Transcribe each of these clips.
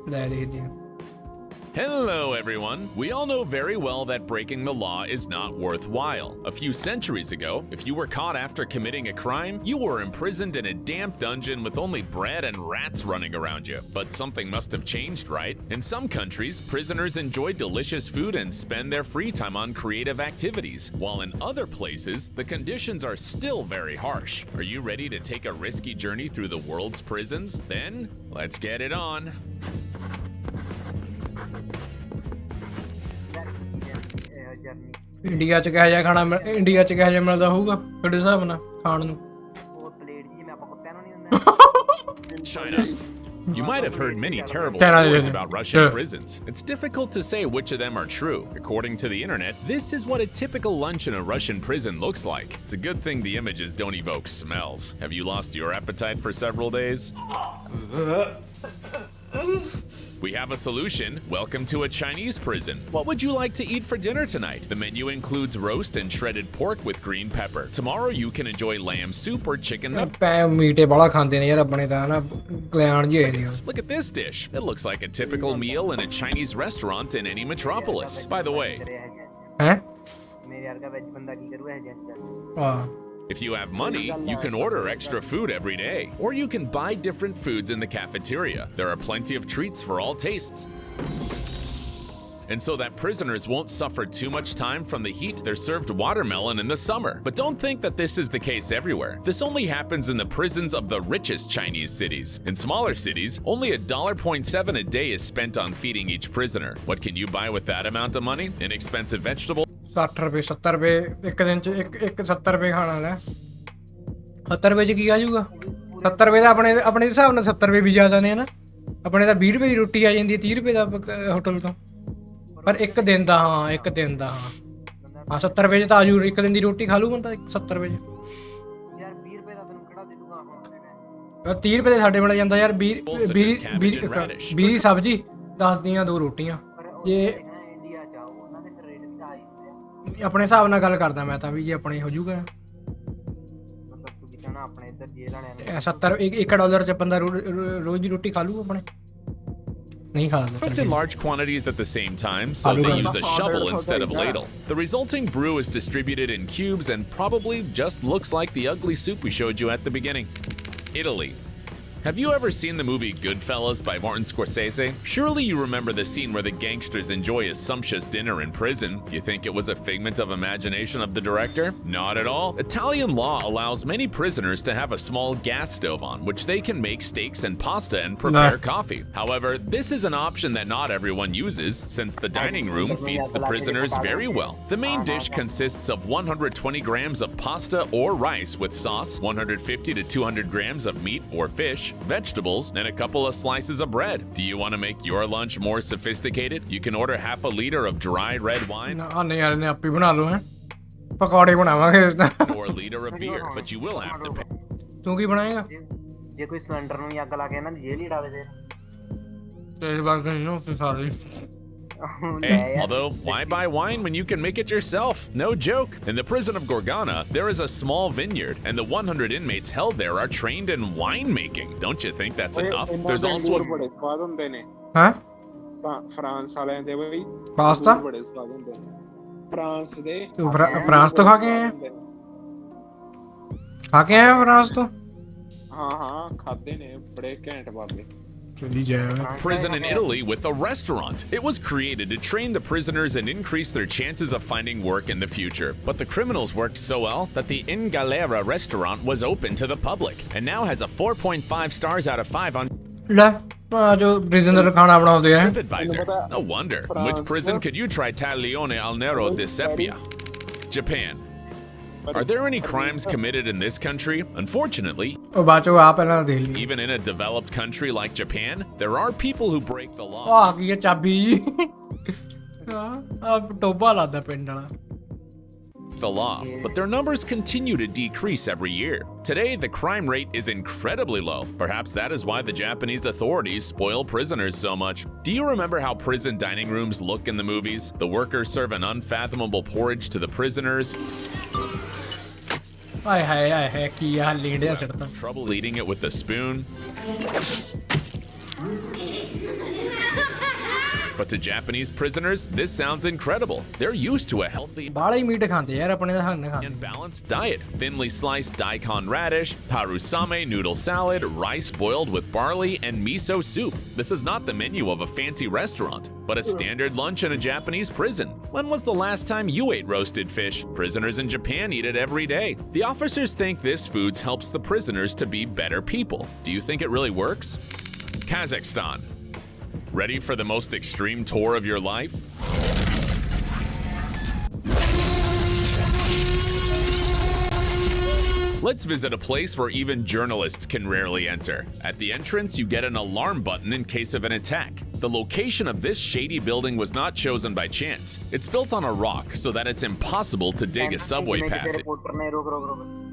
ਲੈ ਦੇਖਦੇ ਹਾਂ। Hello everyone! We all know very well that breaking the law is not worthwhile. A few centuries ago, if you were caught after committing a crime, you were imprisoned in a damp dungeon with only bread and rats running around you. But something must have changed, right? In some countries, prisoners enjoy delicious food and spend their free time on creative activities, while in other places, the conditions are still very harsh. Are you ready to take a risky journey through the world's prisons? Then, let's get it on. India 'ਚ ਕਿਹੋ ਜਿਹਾ ਖਾਣਾ India 'ਚ ਕਿਹੋ ਜਿਹਾ ਮਿਲਦਾ ਹੋਊਗਾ ਤੁਹਾਡੇ ਹਿਸਾਬ ਨਾਲ ਖਾਣ ਨੂੰ? China. You might have heard many terrible stories about Russian prisons. It's difficult to say which of them are true. According to the internet, this is what a typical lunch in a Russian prison looks like. It's a good thing the images don't evoke smells. Have you lost your appetite for several days? We have a solution. Welcome to a Chinese prison. What would you like to eat for dinner tonight? The menu includes roast and shredded pork with green pepper. Tomorrow you can enjoy lamb soup or chicken. Look at this dish. It looks like a typical meal in a Chinese restaurant in any metropolis. By the way, if you have money, you can order extra food every day, or you can buy different foods in the cafeteria. There are plenty of treats for all tastes. And so that prisoners won't suffer too much time from the heat, they're served watermelon in the summer. But don't think that this is the case everywhere. This only happens in the prisons of the richest Chinese cities. In smaller cities, only $1.7 a day is spent on feeding each prisoner. What can you buy with that amount of money? Inexpensive vegetables? 60 ਰੁਪਏ 70 ਰੁਪਏ ਇੱਕ ਦਿਨ 'ਚ ਇੱਕ 70 ਰੁਪਏ ਖਾਣਾ ਲੈ 70 ਰੁਪਏ 'ਚ ਕੀ ਆ ਜਾਊਗਾ 70 ਰੁਪਏ ਦਾ ਆਪਣੇ ਹਿਸਾਬ ਨਾਲ 70 ਰੁਪਏ ਵੀ ਜ਼ਿਆਦਾ ਨੇ ਨਾ ਆਪਣੇ ਤਾਂ 20 ਰੁਪਏ ਦੀ ਰੋਟੀ ਆ ਜਾਂਦੀ ਹੈ 30 ਰੁਪਏ ਦਾ ਹੋਟਲ ਤੋਂ ਪਰ ਇੱਕ ਦਿਨ ਦਾ ਹਾਂ 70 ਰੁਪਏ 'ਚ ਤਾਂ ਆ ਜੂ ਇੱਕ ਦਿਨ ਦੀ ਰੋਟੀ ਖਾ ਲੂ ਬੰਦਾ 70 ਰੁਪਏ 'ਚ ਯਾਰ 20 ਰੁਪਏ ਦਾ ਤੈਨੂੰ ਕਿਹੜਾ ਦੇ ਦੂਗਾ 30 ਰੁਪਏ ਦੇ ਸਾਡੇ ਮਿਲ ਜਾਂਦਾ ਯਾਰ 20 ਦੀ ਸਬਜ਼ੀ 10 ਦੀਆਂ 2 ਰੋਟੀਆਂ ਜੇ ਆਪਣੇ ਹਿਸਾਬ ਨਾਲ ਗੱਲ ਕਰਦਾ ਮੈਂ ਤਾਂ ਵੀ ਜੇ ਆਪਣੇ ਹੋ ਜਾਊਗਾ 70 $1 ਚ ਬੰਦਾ ਰੋਜ਼ ਦੀ ਰੋਟੀ ਖਾ ਲੂ ਆਪਣੇ ਨਹੀਂ ਖਾ ਸਕਦਾ cooked in large quantities at the same time, so they use a shovel instead of a ladle. The resulting brew is distributed in cubes and probably just looks like the ugly soup we showed you at the beginning. Italy. Have you ever seen the movie Goodfellas by Martin Scorsese? Surely you remember the scene where the gangsters enjoy a sumptuous dinner in prison. You think it was a figment of imagination of the director? Not at all. Italian law allows many prisoners to have a small gas stove on, which they can make steaks and pasta and prepare coffee. However, this is an option that not everyone uses, since the dining room feeds the prisoners very well. The main dish consists of 120 grams of pasta or rice with sauce, 150 to 200 grams of meat or fish, vegetables, and a couple of slices of bread. Do you want to make your lunch more sophisticated? You can order half a liter of dry red wine or a liter of beer, but you will have to pay. ਤੂੰ ਕੀ ਬਣਾਏਗਾ ਜੇ ਕੋਈ cylinder ਨੂੰ ਅੱਗ ਲਾ ਕੇ ਇਹਨਾਂ ਦੀ ਜੇਲ੍ਹ ਹੀ ਡਾਵੇ ਦੇ ਤੇਰੇ ਬਾਰੇ ਨਹੀਂ ਉੱਥੇ ਸਾਰੇ Hey, although, why buy wine when you can make it yourself? No joke. In the prison of Gorgana, there is a small vineyard, and the 100 inmates held there are trained in winemaking. Don't you think that's enough? There's also Huh? France ਵਾਲਿਆਂ ਦੇ ਬਈ pasta ਬੜੇ ਸਵਾਦ ਹੁੰਦੇ France ਦੇ ਤੂੰ France ਤੋਂ ਖਾ ਕੇ ਆਇਆ ਫਰਾਂਸ ਤੋਂ ਹਾਂ ਖਾਦੇ ਨੇ ਬੜੇ ਘੈਂਟ ਬਾਬੇ prison in Italy with a restaurant. It was created to train the prisoners and increase their chances of finding work in the future. But the criminals worked so well that the In Galera restaurant was open to the public and now has a 4.5 stars out of 5 on TripAdvisor. No wonder. Which prison could you try taglione al nero di seppia? Japan. Are there any crimes committed in this country? Unfortunately, even in a developed country like Japan, there are people who break the law. But their numbers continue to decrease every year. Today, the crime rate is incredibly low. Perhaps that is why the Japanese authorities spoil prisoners so much. Do you remember how prison dining rooms look in the movies? The workers serve an unfathomable porridge to the prisoners. Trouble eating it with a spoon. But to Japanese prisoners, this sounds incredible. They're used to a healthy ਬਾਹਲਾ ਹੀ meat ਖਾਂਦੇ ਯਾਰ ਆਪਣੇ ਦਾ ਖਾਂਦੇ and balanced diet. Thinly sliced daikon radish, parusame noodle salad, rice boiled with barley, and miso soup. This is not the menu of a fancy restaurant, but a standard lunch in a Japanese prison. When was the last time you ate roasted fish? Prisoners in Japan eat it every day. The officers think this food helps the prisoners to be better people. Do you think it really works? Kazakhstan. Ready for the most extreme tour of your life? Let's visit a place where even journalists can rarely enter. At the entrance, you get an alarm button in case of an attack. The location of this shady building was not chosen by chance. It's built on a rock so that it's impossible to dig a subway passage. Reporter ਨੇ ਰੋਕ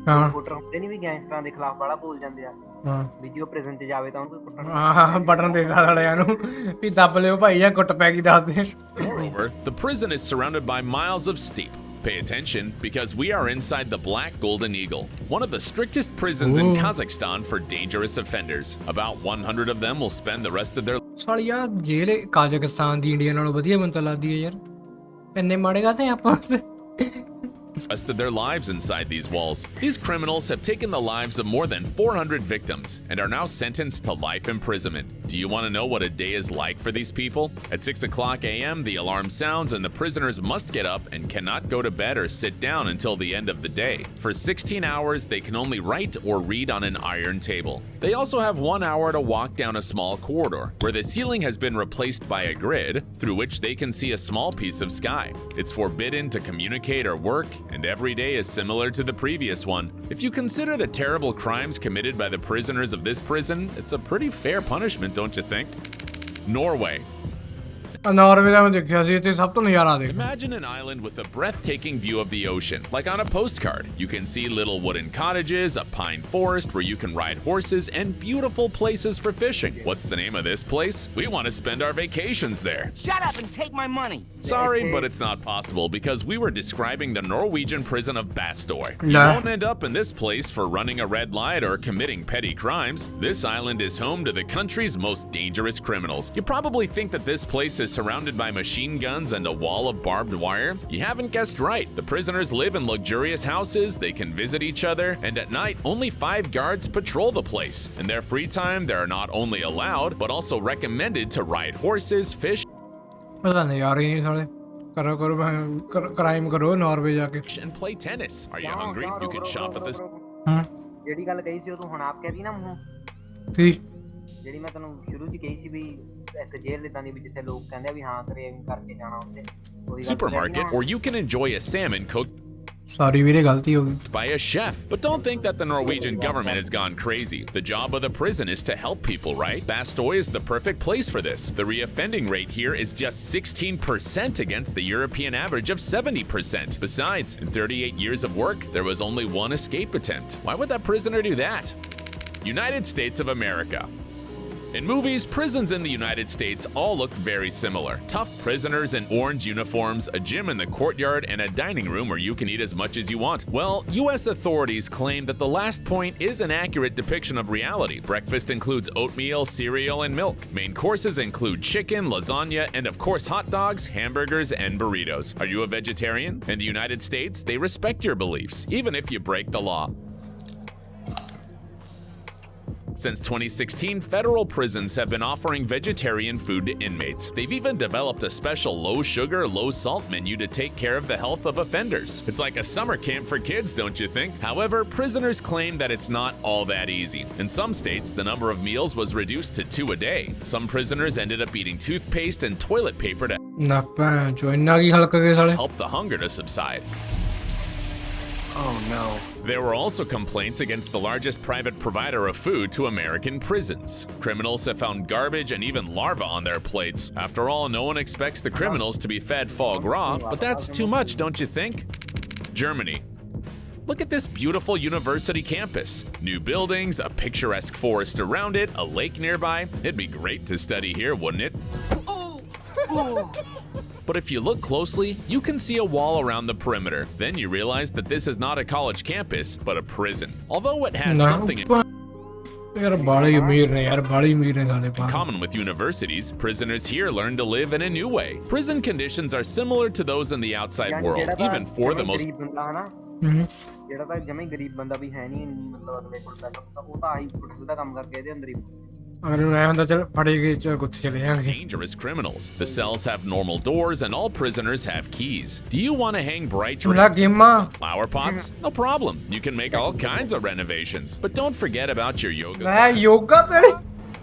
ਹਾਂ reporter ਹੁੰਦੇ ਨਹੀਂ ਵੀ ਗੈਂਗਸਟਰਾਂ ਦੇ ਖਿਲਾਫ ਬੜਾ ਬੋਲ ਜਾਂਦੇ ਆ ਹਾਂ ਵੀ ਜੇ ਉਹ ਪ੍ਰਿਜ਼ਨ 'ਚ ਜਾਵੇ ਤਾਂ ਉਹਨੂੰ ਕੁੱਟਣ ਹਾਂ ਬਟਨ ਦੇ ਦਿੱਤਾ ਵਾਲਿਆਂ ਨੂੰ ਵੀ ਦੱਬ ਲਿਓ ਭਾਈ ਜਾਂ ਕੁੱਟ ਪੈ ਗਈ ਦੱਸ ਦੇ Moreover, the prison is surrounded by miles of steep. Pay attention, because we are inside the Black Golden Eagle, one of the strictest prisons in Ooh. Kazakhstan for dangerous offenders. About 100 of them will spend the rest of their ਸਾਲੀ ਯਾਰ ਜੇਲ੍ਹ ਕਾਜ਼ਖਸਤਾਨ ਦੀ India ਨਾਲੋਂ ਵਧੀਆ ਮੈਨੂੰ ਤਾਂ ਲੱਗਦੀ ਹੈ ਯਾਰ ਇੰਨੇ ਮਾੜੇ ਕਾਤੇ ਆਪਾਂ lives inside these walls. These criminals have taken the lives of more than 400 victims and are now sentenced to life imprisonment. Do you want to know what a day is like for these people? At 6 o'clock a.m., the alarm sounds and the prisoners must get up and cannot go to bed or sit down until the end of the day. For 16 hours, they can only write or read on an iron table. They also have 1 hour to walk down a small corridor where the ceiling has been replaced by a grid through which they can see a small piece of sky. It's forbidden to communicate or work, and every day is similar to the previous one. If you consider the terrible crimes committed by the prisoners of this prison, it's a pretty fair punishment, don't you think? Norway. Norway ਦਾ ਮੈਂ ਦੇਖਿਆ ਸੀ ਇੱਥੇ ਸਭ ਤੋਂ ਨਜ਼ਾਰਾ ਦੇਖ Imagine an island with a breathtaking view of the ocean, like on a postcard. You can see little wooden cottages, a pine forest where you can ride horses, and beautiful places for fishing. What's the name of this place? We want to spend our vacations there. Shut up and take my money. Sorry, but it's not possible because we were describing the Norwegian prison of Bastoy. You Nah. won't end up in this place for running a red light or committing petty crimes. This island is home to the country's most dangerous criminals. You probably think that this place is surrounded by machine guns and a wall of barbed wire. You haven't guessed right. The prisoners live in luxurious houses, they can visit each other, and at night, only 5 guards patrol the place. In their free time, they are not only allowed, but also recommended to ride horses, fish, ਪਤਾ ਨਹੀਂ ਯਾਰ ਇਹ ਸਾਲੇ ਕਰੋ crime ਕਰੋ Norway ਜਾ ਕੇ and play tennis. Are you hungry? You can shop at this. ਹਾਂ ਜਿਹੜੀ ਗੱਲ ਕਹੀ ਸੀ ਉਹ ਤੂੰ ਹੁਣ ਆਪ ਕਹਿ ਦੀ ਨਾ ਮੂੰਹ ਠੀਕ ਜਿਹੜੀ ਮੈਂ ਤੈਨੂੰ ਸ਼ੁਰੂ 'ਚ ਕਹੀ ਸੀ ਵੀ ਇੱਕ ਜੇਲ੍ਹ ਇਦਾਂ ਦੀ ਵੀ ਜਿੱਥੇ ਲੋਕ ਕਹਿੰਦੇ ਆ ਵੀ ਹਾਂ ਕ੍ਰੇਵਿੰਗ ਕਰਕੇ ਜਾਣਾ ਉੱਥੇ Supermarket, or you can enjoy a salmon cooked ਸਾਰੀ ਵੀਰੇ ਗਲਤੀ ਹੋ ਗਈ by a chef. But don't think that the Norwegian government has gone crazy. The job of the prison is to help people, right? Bastoy is the perfect place for this. The reoffending rate here is just 16% against the European average of 70%. Besides, in 38 years of work, there was only one escape attempt. Why would that prisoner do that? United States of America. In movies, prisons in the United States all look very similar. Tough prisoners in orange uniforms, a gym in the courtyard, and a dining room where you can eat as much as you want. Well, US authorities claim that the last point is an accurate depiction of reality. Breakfast includes oatmeal, cereal, and milk. Main courses include chicken, lasagna, and of course hot dogs, hamburgers, and burritos. Are you a vegetarian? In the United States, they respect your beliefs, even if you break the law. Since 2016, federal prisons have been offering vegetarian food to inmates. They've even developed a special low-sugar, low-salt menu to take care of the health of offenders. It's like a summer camp for kids, don't you think? However, prisoners claim that it's not all that easy. In some states, the number of meals was reduced to 2 a day. Some prisoners ended up eating toothpaste and toilet paper to ਨਾ ਭੈਣ ਚੋ ਇੰਨਾ ਕੀ ਹਲਕ ਗਏ ਸਾਲੇ help the hunger to subside. Oh no. There were also complaints against the largest private provider of food to American prisons. Criminals have found garbage and even larvae on their plates. After all, no one expects the criminals to be fed foie gras, but that's too much, don't you think? Germany. Look at this beautiful university campus. New buildings, a picturesque forest around it, a lake nearby. It'd be great to study here, wouldn't it? But if you look closely, you can see a wall around the perimeter. Then you realize that this is not a college campus, but a prison. Although it has something यार बाले ही अमीर ने यार, बाले ही अमीर ने साले बाहर। Common with universities, prisoners here learn to live in a new way. Prison conditions are similar to those in the outside world, even for the most. ਗਰੀਬ ਬੰਦਾ ਹਨਾ, ਜਿਹੜਾ ਤਾਂ ਜਮੇ ਹੀ ਗਰੀਬ ਬੰਦਾ ਵੀ ਹੈ ਨਹੀਂ, ਮਤਲਬ ਅਗਲੇ ਕੋਲ ਪੈਸਾ, ਉਹ ਤਾਂ ਆਹੀ ਹੋਟਲ ਦਾ ਕੰਮ ਕਰਕੇ ਇਹਦੇ ਅੰਦਰ ਹੀ। अगर उन्हें ऐसा चल फटे गए चल कुछ चले जाएंगे। Dangerous criminals. The cells have normal doors and all prisoners have keys. Do you want to hang bright drapes and put some flower pots? No problem. You can make all kinds of renovations. But don't forget about your yoga मैं class. Yoga तेरे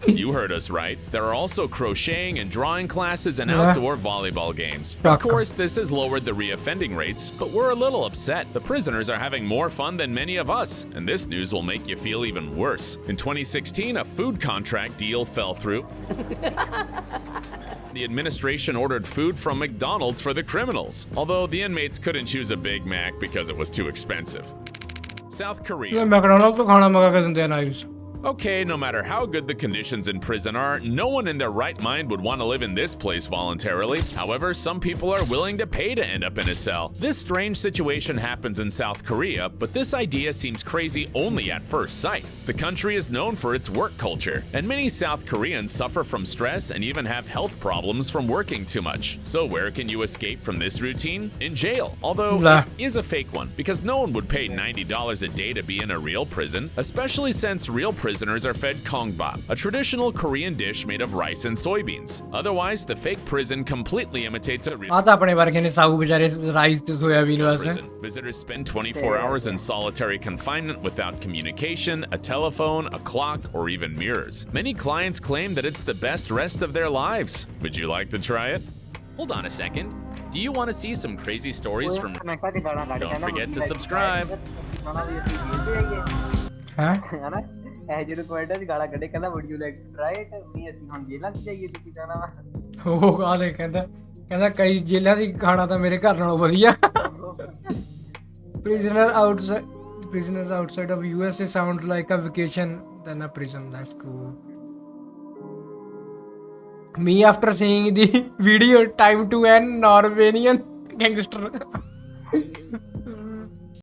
You heard us right. There are also crocheting and drawing classes and outdoor volleyball games. Of Shaka. course, this has lowered the reoffending rates, but we're a little upset. The prisoners are having more fun than many of us, and this news will make you feel even worse. In 2016, a food contract deal fell through. The administration ordered food from McDonald's for the criminals, although the inmates couldn't choose a Big Mac because it was too expensive. South Korea. McDonald's तो खाना मंगा के देते हैं nice. Okay, no matter how good the conditions in prison are, no one in their right mind would want to live in this place voluntarily. However, some people are willing to pay to end up in a cell. This strange situation happens in South Korea, but this idea seems crazy only at first sight. The country is known for its work culture, and many South Koreans suffer from stress and even have health problems from working too much. So where can you escape from this routine? In jail, although it is a fake one, because no one would pay $90 a day to be in a real prison, especially since real prisoners are fed kongbap, a traditional Korean dish made of rice and soybeans. Otherwise, the fake prison completely imitates a real आता अपने वर्ग ने साहू बेचारे rice ते soybean Wasay. prison. Visitors spend 24 hours in solitary confinement without communication, a telephone, a clock, or even mirrors. Many clients claim that it's the best rest of their lives. Would you like to try it? Hold on a second. Do you want to see some crazy stories from... Don't forget to subscribe. हैं? ਹਨਾ ਇਹ ਜਿਹੜੇ quarter ਚ ਗਾਲਾਂ ਕੱਢੇ, ਕਹਿੰਦਾ would you like to try it? ਵੀ ਅਸੀਂ ਹੁਣ ਜੇਲਾਂ ਚ ਜਾਈਏ ਤੇ ਕੀ ਜਾਣਾ ਵਾ। ਉਹ ਕਾਹਦੇ ਕਹਿੰਦਾ ਕਈ ਜੇਲਾਂ ਦੀ ਖਾਣਾ ਤਾਂ ਮੇਰੇ ਘਰ ਨਾਲੋਂ ਵਧੀਆ। Prisoners outside of USA sounds like a vacation than a prison. That's cool. Me after seeing the video, time to an Norwegian gangster.